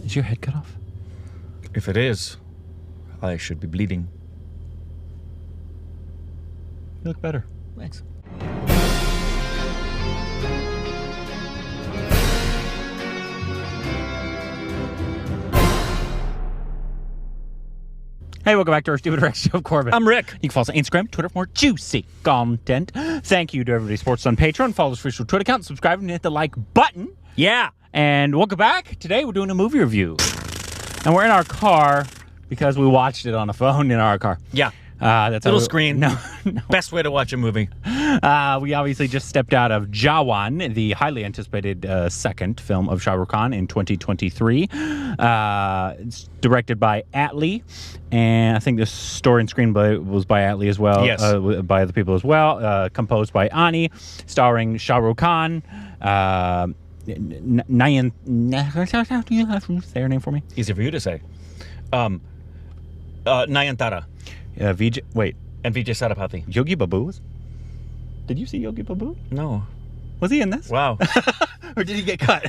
Is your head cut off? If it is, I should be bleeding. You look better. Thanks. Hey, welcome back to our Stupid Rex Show of Corbin. I'm Rick. You can follow us on Instagram, Twitter for more juicy content. Thank you to everybody who supports us on Patreon. Follow us for official Twitter account, subscribe, and hit the like button. Yeah. And welcome back. Today we're doing a movie review. And we're in our car because we watched it on a phone in our car. Yeah. That's Little screen. No. Best way to watch a movie. We obviously just stepped out of Jawan, the highly anticipated second film of Shahrukh Khan in 2023. It's directed by Atlee, and I think the story and screenplay was by Atlee as well. Yes. By other people as well. Composed by Ani, starring Shahrukh Khan. Nayan, say her name for me. Easy for you to say. Nayantara. Vijay, wait. And Vijay Sethupathi. Yogi Babu? Did you see Yogi Babu? No. Was he in this? Wow. Or did he get cut?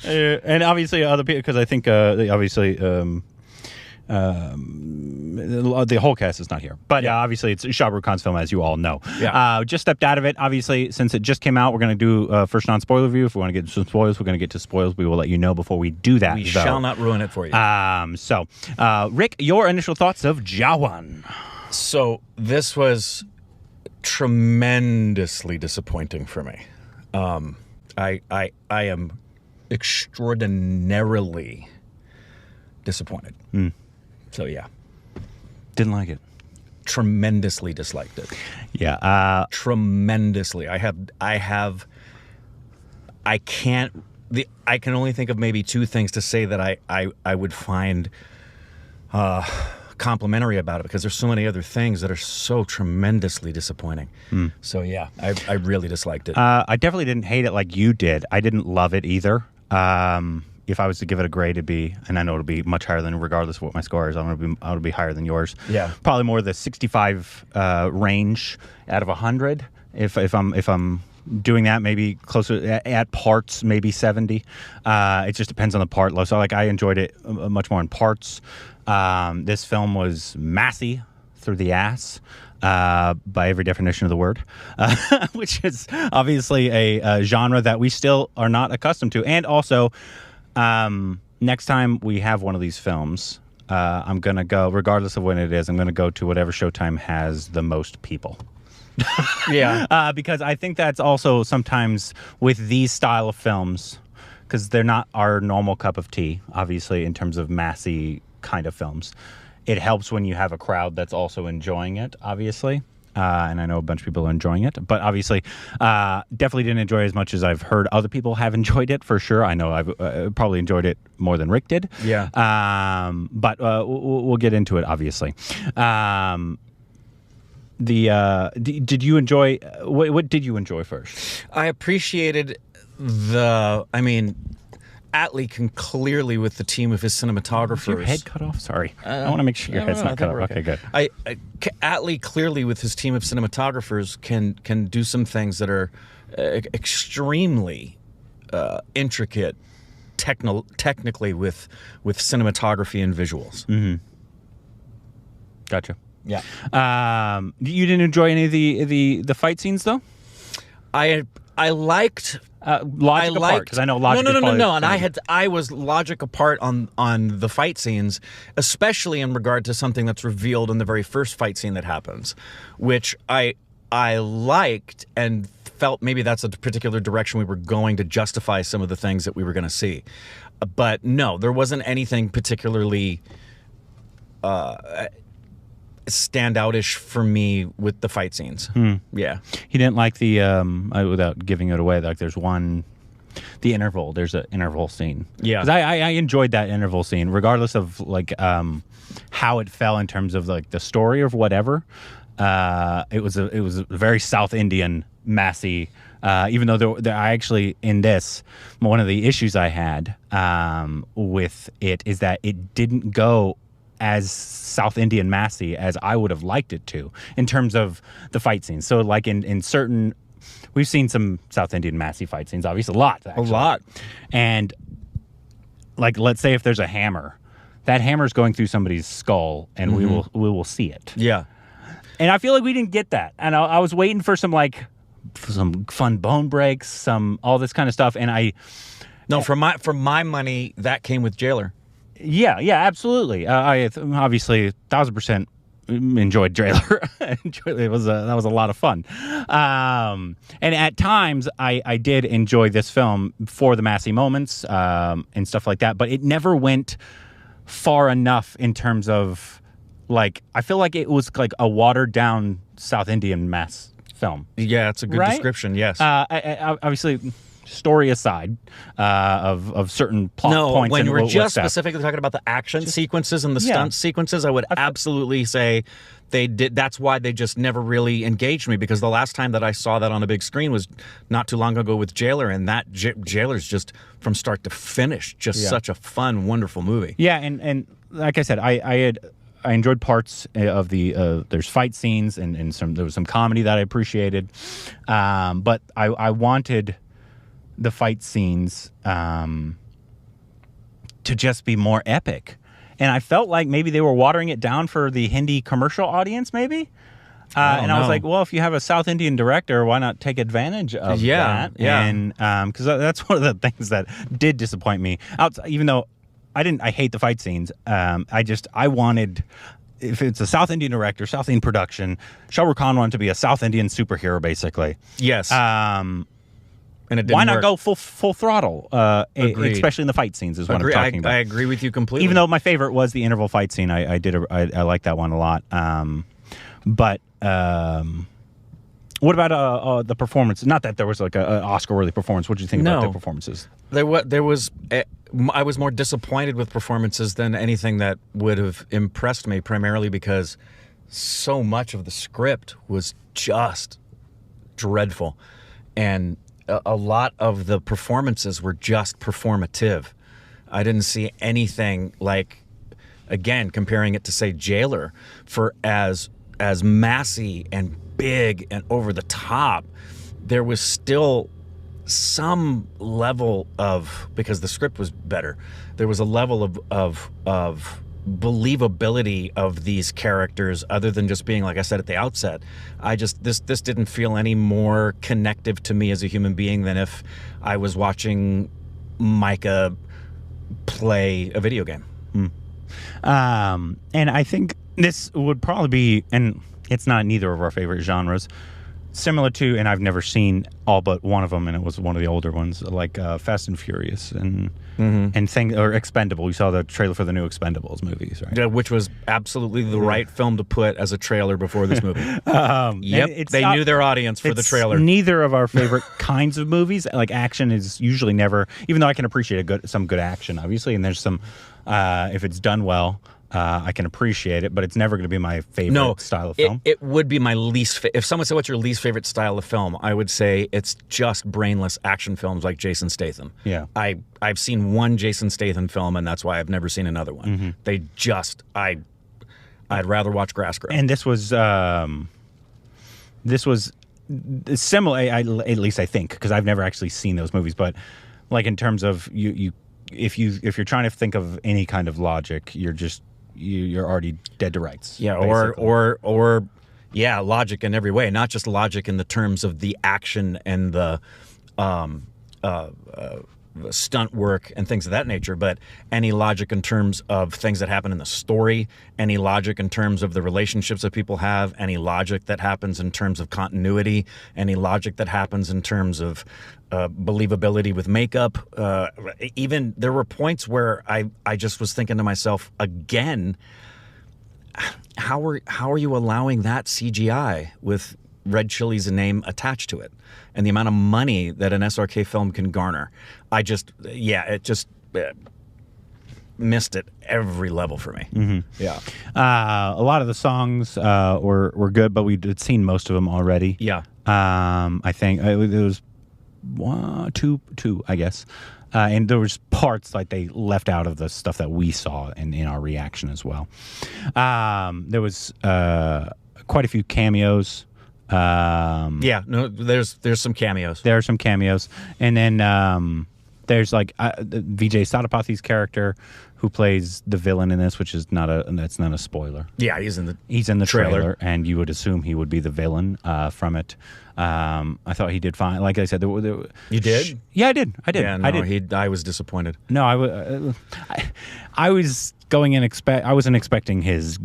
And obviously other people, because I think obviously the whole cast is not here. But obviously it's Shahrukh Khan's film, as you all know. Yeah. Just stepped out of it. Obviously, since it just came out, we're going to do first non-spoiler review. If we want to get some spoilers, we're going to get to spoilers. We will let you know before we do that. We shall not ruin it for you. Rick, your initial thoughts of Jawan? So this was tremendously disappointing for me. I am extraordinarily disappointed. So yeah, didn't like it. Tremendously disliked it. Yeah, tremendously. I can only think of maybe two things to say that I would find complimentary about it, because there's so many other things that are so tremendously disappointing. So yeah, I really disliked it. I definitely didn't hate it like you did. I didn't love it either. If I was to give it a grade, it'd be, and I know it'll be much higher than, regardless of what my score is, it'll be higher than yours. Yeah, probably more the 65 range out of 100. If I'm doing that, maybe closer at parts, maybe 70. It just depends on the part. So like I enjoyed it much more in parts. This film was massy through the ass. By every definition of the word, which is obviously a genre that we still are not accustomed to. And also, next time we have one of these films, I'm going to go, regardless of when it is, I'm going to go to whatever Showtime has the most people. Yeah. Because I think that's also sometimes with these style of films, because they're not our normal cup of tea, obviously, in terms of massy kind of films. It helps when you have a crowd that's also enjoying it, obviously. And I know a bunch of people are enjoying it. But obviously, definitely didn't enjoy it as much as I've heard other people have enjoyed it, for sure. I know I've probably enjoyed it more than Rick did. Yeah. But we'll get into it, obviously. Did you enjoy... What did you enjoy first? I appreciated Atlee can clearly, with the team of his cinematographers... Is your head cut off? Sorry. I want to make sure your head's not cut off. Okay, good. Atlee clearly, with his team of cinematographers, can do some things that are extremely intricate technically with cinematography and visuals. Mm-hmm. Gotcha. Yeah. You didn't enjoy any of the fight scenes, though? I liked... Logic apart, because I know Logic. No. And I was Logic apart on the fight scenes, especially in regard to something that's revealed in the very first fight scene that happens, which I liked and felt maybe that's a particular direction we were going to justify some of the things that we were going to see. But no, there wasn't anything particularly standoutish for me with the fight scenes. Yeah. He didn't like the without giving it away, like there's an interval scene. Yeah. Because I enjoyed that interval scene, regardless of like how it fell in terms of like the story or whatever. It was a very South Indian massy, even though I actually, in this, one of the issues I had with it is that it didn't go as South Indian massy as I would have liked it to in terms of the fight scenes. So like in certain, we've seen some South Indian massy fight scenes, obviously a lot. And like, let's say if there's a hammer, that hammer's going through somebody's skull, and we will see it. Yeah. And I feel like we didn't get that. And I was waiting for some fun bone breaks, all this kind of stuff. And No, for my money, that came with Jailer. Yeah, absolutely. I obviously 1,000% enjoyed Jailer. That was a lot of fun. And at times, I did enjoy this film for the massy moments and stuff like that. But it never went far enough in terms of, like, I feel like it was like a watered down South Indian mass film. Yeah, it's a good description. Yes. Obviously, story aside of certain plot points. When we're just stuff. specifically talking about the action sequences and the stunt sequences, I would absolutely say they did. That's why they just never really engaged me, because the last time that I saw that on a big screen was not too long ago with Jailer, and that Jailer's just from start to finish just such a fun, wonderful movie. Yeah, and like I said, I enjoyed parts of there's fight scenes and there was some comedy that I appreciated, but I wanted the fight scenes to just be more epic, and I felt like maybe they were watering it down for the Hindi commercial audience, maybe. I was like, well, if you have a South Indian director, why not take advantage of that? Yeah, and because that's one of the things that did disappoint me. Even though I hate the fight scenes. I wanted, if it's a South Indian director, South Indian production, Shahrukh Khan wanted to be a South Indian superhero, basically. Yes. And it didn't why not work. go full throttle, especially in the fight scenes is what I'm talking about. I agree with you completely. Even though my favorite was the interval fight scene. I like that one a lot. But what about the performance? Not that there was like an Oscar-worthy performance. What did you think about the performances? There was. I was more disappointed with performances than anything that would have impressed me, primarily because so much of the script was just dreadful, and a lot of the performances were just performative. I didn't see anything like, again, comparing it to, say, Jailer, for as massy and big and over the top, there was still some level of, because the script was better, there was a level of believability of these characters, other than just being, like I said at the outset, this didn't feel any more connective to me as a human being than if I was watching Micah play a video game. And I think this would probably be, and it's not neither of our favorite genres, similar to, and I've never seen all but one of them, and it was one of the older ones, like Fast and Furious and or Expendable. You saw the trailer for the new Expendables movies, right? Yeah, which was absolutely the right film to put as a trailer before this movie. Yep, they knew their audience for the trailer. Neither of our favorite kinds of movies. Like, action is usually never, even though I can appreciate some good action, obviously, and there's some, if it's done well, I can appreciate it, but it's never going to be my favorite style of film. It would be my least favorite. If someone said, what's your least favorite style of film? I would say it's just brainless action films like Jason Statham. Yeah. I've seen one Jason Statham film, and that's why I've never seen another one. I'd rather watch grass grow. And this was similar, at least I think, because I've never actually seen those movies, but like in terms of if you're trying to think of any kind of logic, you're already dead to rights. Yeah, or logic in every way, not just logic in the terms of the action and the stunt work and things of that nature, but any logic in terms of things that happen in the story, any logic in terms of the relationships that people have, any logic that happens in terms of continuity, any logic that happens in terms of believability with makeup. Even there were points where I just was thinking to myself, again, how are you allowing that CGI with Red Chili's name attached to it, and the amount of money that an SRK film can garner? It just missed at every level for me. Yeah. A lot of the songs were good, but we'd seen most of them already. Yeah. I think it was two, I guess. And there was parts like they left out of the stuff that we saw in our reaction as well. There was quite a few cameos. There's some cameos. There are some cameos, and then There's like Vijay Sethupathi character who plays the villain in this, which is that's not a spoiler. Yeah, he's in the trailer, and you would assume he would be the villain from it. I thought he did fine. Like I said, you did? Yeah, I did. Yeah, no, I did. I was disappointed. No, I was going in I wasn't expecting his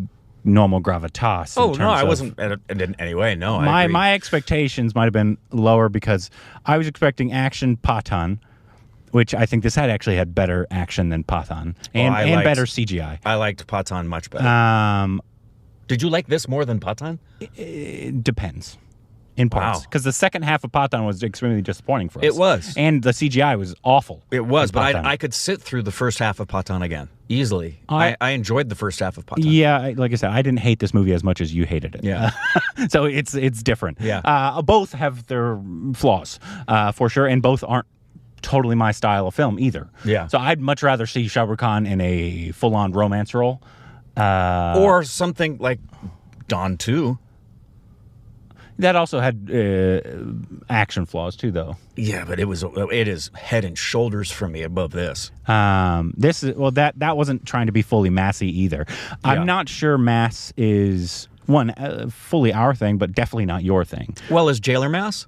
normal gravitas. Oh no, I wasn't in any way. No, my expectations might have been lower because I was expecting action Pathan, which I think this actually had better action than Pathan and better CGI. I liked Pathan much better. Did you like this more than Pathan? It depends. In parts, because the second half of Pathan was extremely disappointing for us. It was, and the CGI was awful. It was, but I could sit through the first half of Pathan again easily. I enjoyed the first half of Pathan. Yeah, like I said, I didn't hate this movie as much as you hated it. Yeah, so it's different. Yeah, both have their flaws for sure, and both aren't totally my style of film either. Yeah, so I'd much rather see Shahrukh Khan in a full-on romance role, or something like Don 2. That also had action flaws too, though. Yeah, but it is head and shoulders for me above this. This is that wasn't trying to be fully massy either. I'm not sure mass is fully our thing, but definitely not your thing. Well, is Jailer mass?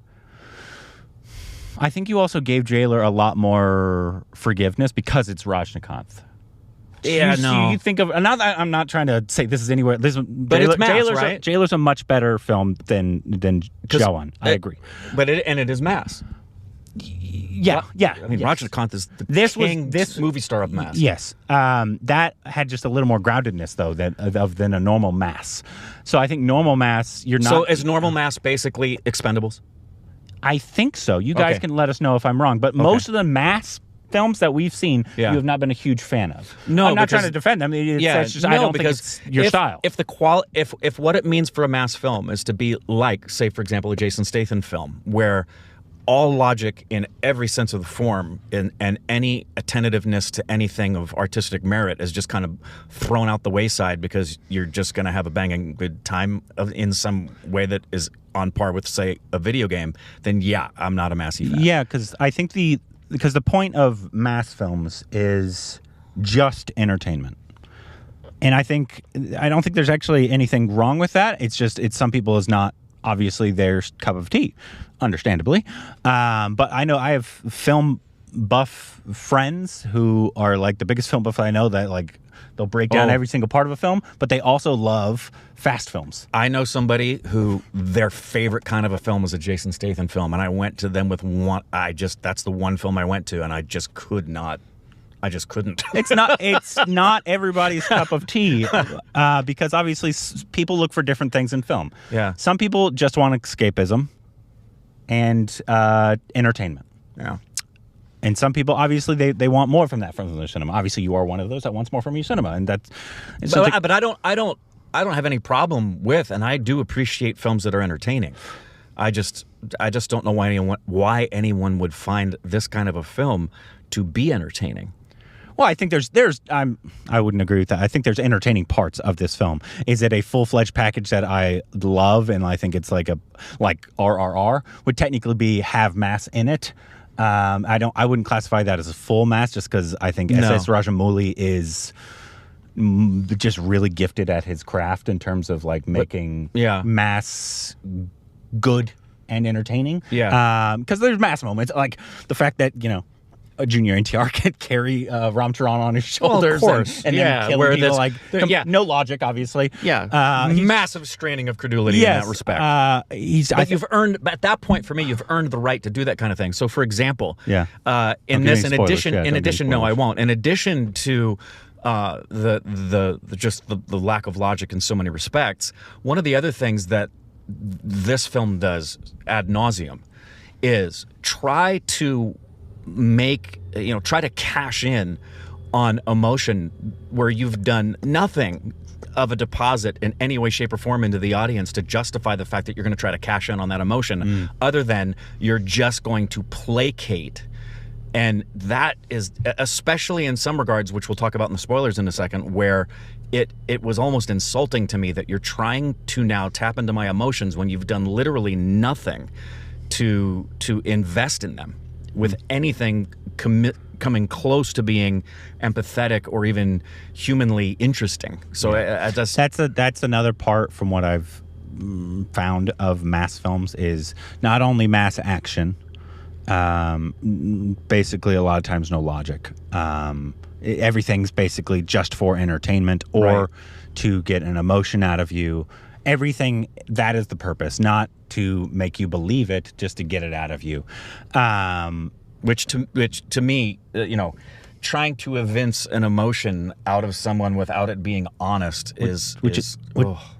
I think you also gave Jailer a lot more forgiveness because it's Rajnikanth. Yeah, you think of I'm not trying to say this is anywhere. But it's mass, right? Jailer's a much better film than Jawan. I agree, but it is mass. Yeah. I mean, Rajnikanth is this movie star of mass. Yes, that had just a little more groundedness though than a normal mass. So I think normal mass, you're not. So is normal mass basically Expendables? I think so. You guys can let us know if I'm wrong, but most of the mass films that we've seen, you have not been a huge fan of. No, I'm not trying to defend them. It's just, I don't think it's your style. If what it means for a mass film is to be like, say, for example, a Jason Statham film, where all logic in every sense of the form and any attentiveness to anything of artistic merit is just kind of thrown out the wayside because you're just going to have a banging good time in some way that is on par with, say, a video game, then I'm not a massy fan. Yeah, because I think because the point of mass films is just entertainment. And I don't think there's actually anything wrong with that. It's just, some people is not obviously their cup of tea, understandably. But I know I have film buff friends who are like the biggest film buff I know that like they'll break down every single part of a film, but they also love fast films. I know somebody who their favorite kind of a film was a Jason Statham film, and I went to them with one. That's the one film I went to, and I just could not. I just couldn't. It's not everybody's cup of tea because obviously people look for different things in film. Yeah. Some people just want escapism and entertainment. Yeah. And some people, obviously, they want more from their cinema. Obviously, you are one of those that wants more from your cinema, and that's. But I don't have any problem with, and I do appreciate films that are entertaining. I just don't know why anyone would find this kind of a film to be entertaining. Well, I think I wouldn't agree with that. I think there's entertaining parts of this film. Is it a full-fledged package that I love, and I think it's like RRR would technically have mass in it. I wouldn't classify that as a full mass just because I think S.S. Rajamouli is just really gifted at his craft in terms of like making mass good and entertaining. Yeah. Because there's mass moments like the fact that a junior NTR can carry Ram Charan on his shoulders and then kill people like no logic, obviously. Yeah, massive straining of credulity in that respect. You've earned at that point for me. You've earned the right to do that kind of thing. So, for example, in addition, no, I won't. In addition to the lack of logic in so many respects, one of the other things that this film does ad nauseum is try to cash in on emotion where you've done nothing of a deposit in any way, shape, or form into the audience to justify the fact that you're going to try to cash in on that emotion, other than you're just going to placate. And that is, especially in some regards, which we'll talk about in the spoilers in a second, where it was almost insulting to me that you're trying to now tap into my emotions when you've done literally nothing to invest in them with anything coming close to being empathetic or even humanly interesting. So that's another part from what I've found of mass films is not only mass action, basically a lot of times no logic. Everything's basically just for entertainment or to get an emotion out of you. Everything, that is the purpose, not to make you believe it, just to get it out of you. Which to me, trying to evince an emotion out of someone without it being honest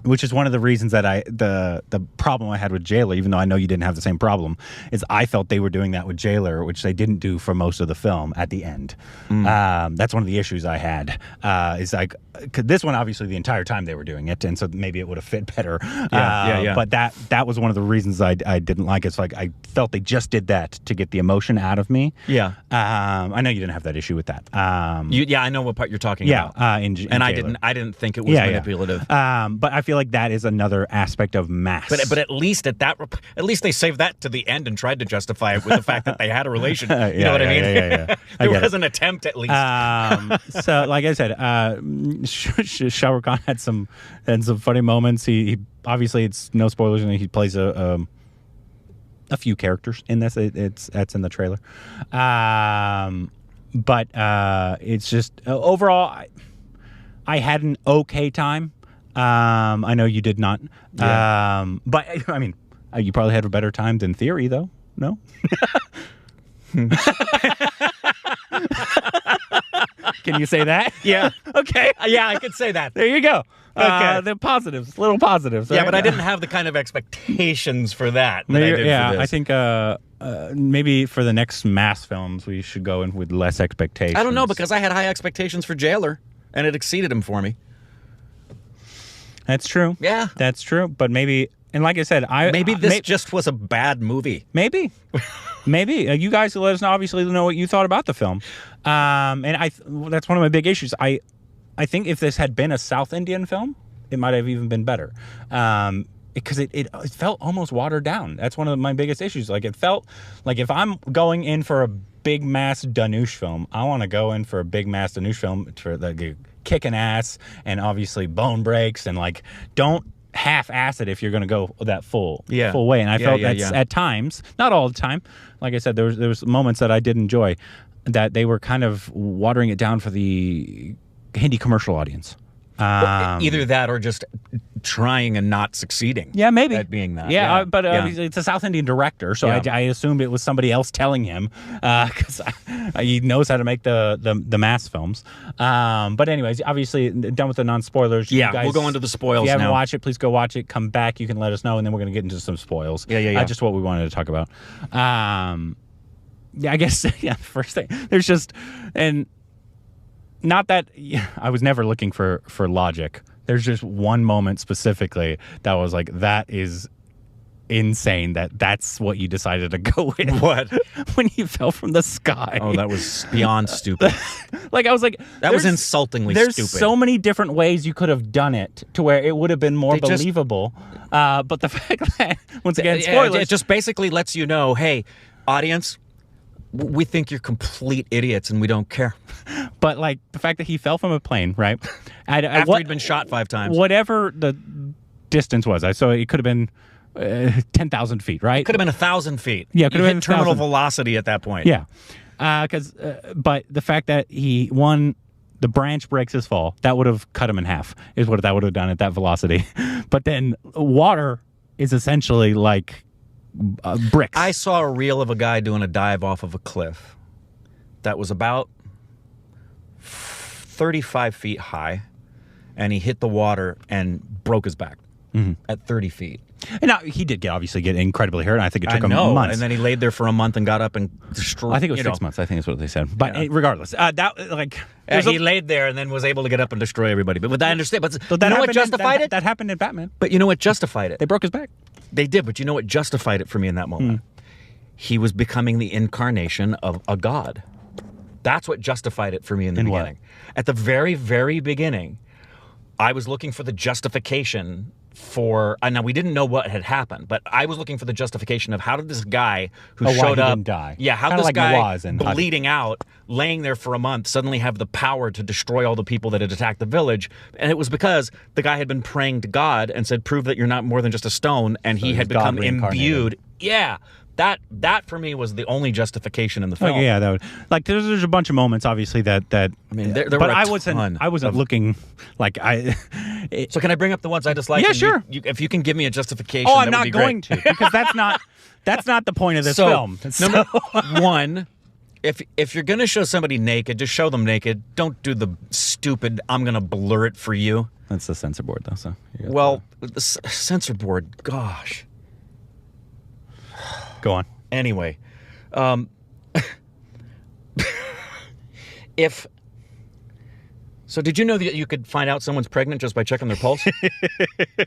which is one of the reasons that the problem I had with Jailer, even though I know you didn't have the same problem, is I felt they were doing that with Jailer, which they didn't do for most of the film at the end. That's one of the issues I had. Is like, 'cause this one obviously the entire time they were doing it, and so maybe it would have fit better. But that was one of the reasons I didn't like it. It's like I felt they just did that to get the emotion out of me. I know you didn't have that issue with that. I know what part you're talking about. In I Jailer. I didn't think it was manipulative. But I feel like that is another aspect of mass. But at least at least they saved that to the end and tried to justify it with the fact that they had a relation. You know what I mean? There was an attempt at least. So, like I said, Shahrukh Khan had some funny moments. He obviously, it's no spoilers, and he plays a few characters in this. That's in the trailer. But it's just overall, I had an okay time. I know you did not. But I mean, you probably had a better time than Theory, though. No. Can you say that? Yeah. Okay. Yeah, I could say that. There you go. Okay. The positives, little positives. Right? Yeah, but I didn't have the kind of expectations for that I did for this. I think maybe for the next mass films, we should go in with less expectations. I don't know, because I had high expectations for Jailer, and it exceeded them for me. That's true. Yeah. That's true. But maybe, and like I said, maybe this just was a bad movie. Maybe. You guys let us know, obviously, know what you thought about the film. And that's one of my big issues. I think if this had been a South Indian film, it might have even been better. Because it felt almost watered down. That's one of my biggest issues. Like, it felt like if I'm going in for a big mass Dhanush film, I want to go in for a big mass Dhanush film for like kicking ass and obviously bone breaks, and like, don't half-ass it if you're going to go that full way. And I felt that's at times, not all the time. Like I said, there was moments that I did enjoy, that they were kind of watering it down for the Hindi commercial audience. Either that or just trying and not succeeding. Yeah, maybe. At being that. But it's a South Indian director, so I assumed it was somebody else telling him, because he knows how to make the mass films. But anyways, obviously, done with the non-spoilers. Yeah, we'll go into the spoils now. If you haven't watched it, please go watch it. Come back. You can let us know, and then we're going to get into some spoils. Yeah. Just what we wanted to talk about. I guess, first thing. There's just... and. Not that I was never looking for logic. There's just one moment specifically that was like, that is insane that's what you decided to go with. What? When he fell from the sky. Oh, that was beyond stupid. Like, I was like... That was insultingly stupid. There's so many different ways you could have done it to where it would have been more believable. But the fact that, once again, spoilers... It just basically lets you know, hey, audience... we think you're complete idiots and we don't care. But like the fact that he fell from a plane, right? After he'd been shot 5 times. Whatever the distance was, so it could have been 10,000 feet, right? Could have been 1,000 feet. Yeah, could have been terminal velocity at that point. Yeah, but the fact that the branch breaks his fall, that would have cut him in half. Is what that would have done at that velocity. But then water is essentially like bricks. I saw a reel of a guy doing a dive off of a cliff that was about 35 feet high, and he hit the water and broke his back at 30 feet. And now, he did obviously get incredibly hurt, and I think it took him months. And then he laid there for a month and got up and destroyed. I think it was 6 months. I think that's what they said. But regardless, he laid there and then was able to get up and destroy everybody. But I understand. But you know what justified it? That happened in Batman. But you know what justified it? They broke his back. They did, but you know what justified it for me in that moment? He was becoming the incarnation of a god. That's what justified it for me in the beginning. At the very, very beginning, I was looking for the justification for now we didn't know what had happened, but I was looking for the justification of how did this guy who why showed he up didn't die. Yeah, how Kinda this like guy Nawaz and bleeding out, laying there for a month, suddenly have the power to destroy all the people that had attacked the village. And it was because the guy had been praying to God and said, prove that you're not more than just a stone, and he had become imbued. Yeah. That for me was the only justification in the film. Yeah, that would, like there's a bunch of moments obviously that I mean there but were I wasn't looking like So can I bring up the ones I dislike? Yeah, sure. If you can give me a justification. Oh, I'm that would not be going great. to, because that's not the point of this film. Number one, if you're gonna show somebody naked, just show them naked. Don't do the stupid I'm gonna blur it for you. That's the censor board though. So well, the censor board, gosh. Go on. Anyway, so did you know that you could find out someone's pregnant just by checking their pulse?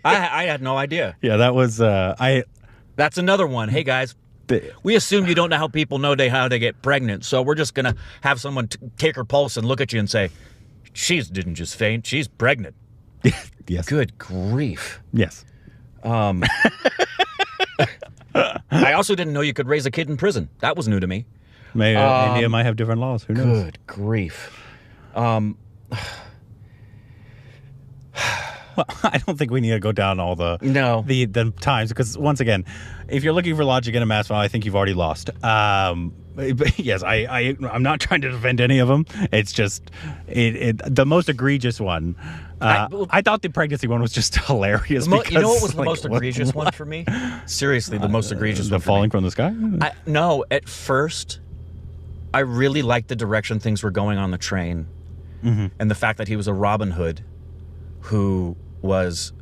I had no idea. Yeah, that was That's another one. Hey guys, we assume you don't know how people know how they get pregnant, so we're just gonna have someone take her pulse and look at you and say, "She didn't just faint; she's pregnant." Yes. Good grief. Yes. I also didn't know you could raise a kid in prison. That was new to me. India might have different laws. Who knows? Good grief. Well, I don't think we need to go down all the times, because once again, if you're looking for logic in a mass file, I think you've already lost. But yes, I'm not trying to defend any of them. It's just the most egregious one. I thought the pregnancy one was just hilarious. You know what was the most egregious one for me? Seriously, the most egregious one. The falling from the sky? No, at first, I really liked the direction things were going on the train, and the fact that he was a Robin Hood who was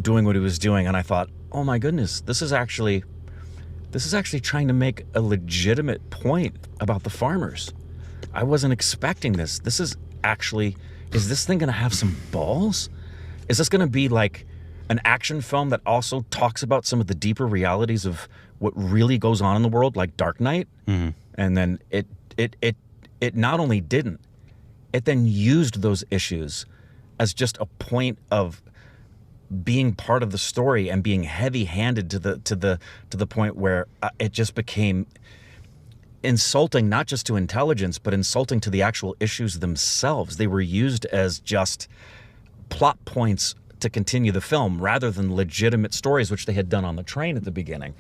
doing what he was doing, and I thought, oh my goodness, this is actually trying to make a legitimate point about the farmers. I wasn't expecting this. Is this thing going to have some balls? Is this going to be like an action film that also talks about some of the deeper realities of what really goes on in the world, like Dark Knight? And then it not only didn't, it then used those issues as just a point of being part of the story and being heavy-handed to the point where it just became insulting, not just to intelligence, but insulting to the actual issues themselves. They were used as just plot points to continue the film rather than legitimate stories, which they had done on the train at the beginning.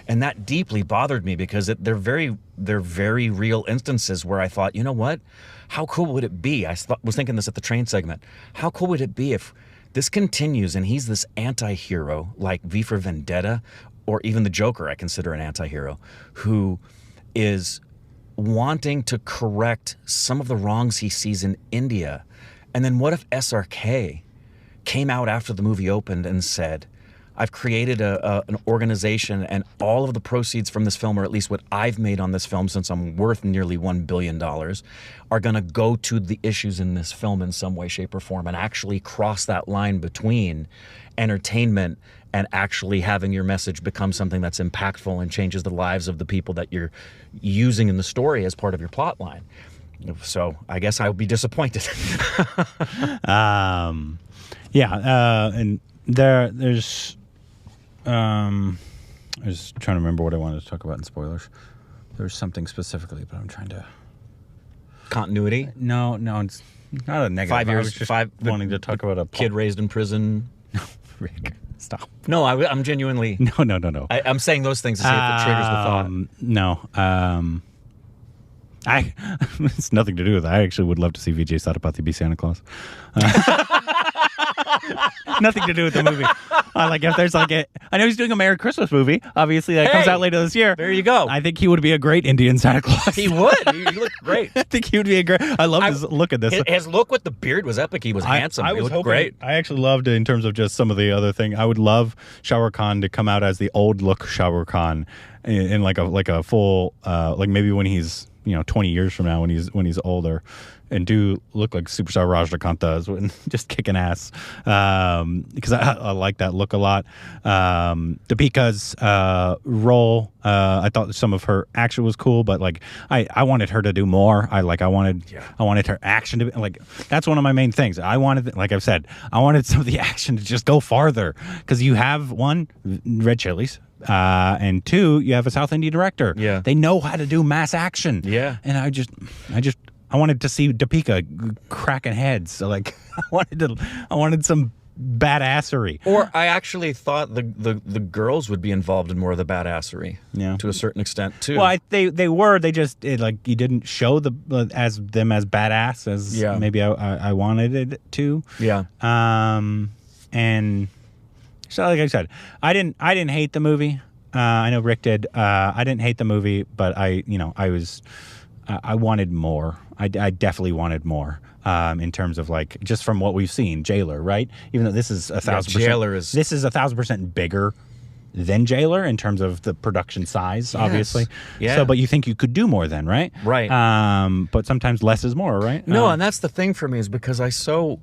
And that deeply bothered me, because they're very real instances where I thought, you know what? How cool would it be? I was thinking this at the train segment. How cool would it be if this continues and he's this anti-hero like V for Vendetta, or even the Joker I consider an anti-hero, who is wanting to correct some of the wrongs he sees in India. And then what if SRK came out after the movie opened and said, I've created an organization, and all of the proceeds from this film, or at least what I've made on this film, since I'm worth nearly $1 billion, are going to go to the issues in this film in some way, shape, or form, and actually cross that line between entertainment and actually having your message become something that's impactful and changes the lives of the people that you're using in the story as part of your plot line. So I guess I would be disappointed. And there's I was trying to remember what I wanted to talk about in spoilers. There's something specifically, but I'm trying to... Continuity? No, it's not a negative. 5 years, I was just wanting to talk about a kid raised in prison. No, Rick, stop. No, I'm genuinely... No. I'm saying those things to see if it triggers the thought. No. It's nothing to do with it. I actually would love to see Vijay Sethupathi be Santa Claus. Nothing to do with the movie. If there's I know he's doing a Merry Christmas movie. Obviously, that comes out later this year. There you go. I think he would be a great Indian Santa Claus. He would. He looked great. I think he would be a great... I love his look at this. His look with the beard was epic. He was handsome. He looked great. I actually loved it in terms of just some of the other thing. I would love Shahrukh Khan to come out as the old look Shahrukh Khan in like a full maybe when he's 20 years from now when he's older. and do look like Superstar Rajnikant does, when just kicking ass. Because I like that look a lot. Deepika's role, I thought some of her action was cool, but like I wanted her to do more. I wanted her action to be like, that's one of my main things. I wanted, like I've said, I wanted some of the action to just go farther, because you have one, red chilies. And two, you have a South Indian director. Yeah. They know how to do mass action. Yeah. And I wanted to see Deepika cracking heads. So like I wanted some badassery. Or I actually thought the girls would be involved in more of the badassery. Yeah. To a certain extent too. Well, they were. They just like, you didn't show them as badass as maybe I wanted it to. Yeah. And so, like I said, I didn't hate the movie. I know Rick did. I didn't hate the movie, but I wanted more. I definitely wanted more. In terms of like, just from what we've seen, Jailer, right? Even though this is 1,000%, this is 1,000% bigger than Jailer in terms of the production size, obviously. Yeah. So, but you think you could do more then, right? Right. But sometimes less is more, right? No, and that's the thing for me, is because I so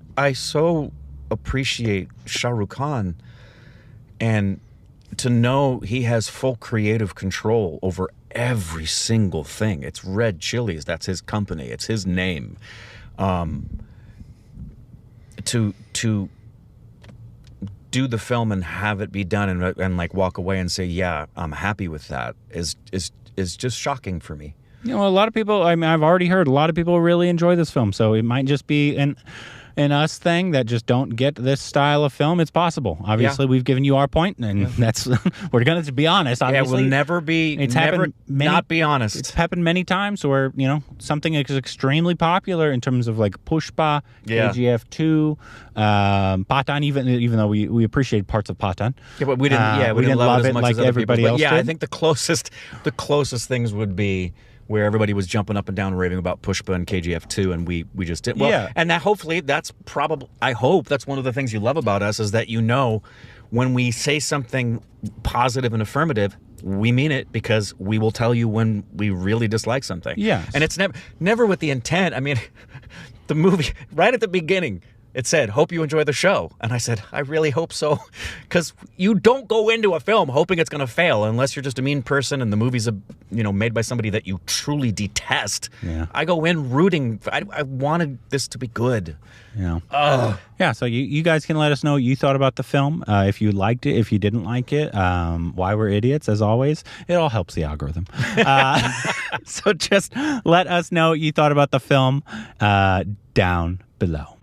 appreciate Shahrukh Khan, and to know he has full creative control over every single thing. It's Red Chilies. That's his company. It's his name. To do the film and have it be done and like walk away and say, yeah, I'm happy with that is just shocking for me. You know, a lot of people, I mean, I've already heard a lot of people really enjoy this film, so it might just be an us thing that just don't get this style of film. It's possible. Obviously, we've given you our point, and that's we're going to be honest. Obviously, it will never be. It's never happened not be honest. It's happened many times where, you know, something is extremely popular in terms of like Pushpa, KGF 2, Patan. Even though we appreciate parts of Patan, but we didn't. We didn't love it as much like as other everybody people. else. Yeah, did. I think the closest things would be where everybody was jumping up and down raving about Pushpa and KGF 2, and we just did. Well, and that hopefully that's probably, I hope that's one of the things you love about us, is that, you know, when we say something positive and affirmative, we mean it, because we will tell you when we really dislike something. Yes. And it's never with the intent. I mean, the movie, right at the beginning, it said, hope you enjoy the show. And I said, I really hope so. Because you don't go into a film hoping it's going to fail unless you're just a mean person and the movie's made by somebody that you truly detest. Yeah. I go in rooting. I wanted this to be good. Yeah. Yeah, so you guys can let us know what you thought about the film. If you liked it, if you didn't like it, why we're idiots, as always. It all helps the algorithm. So just let us know what you thought about the film down below.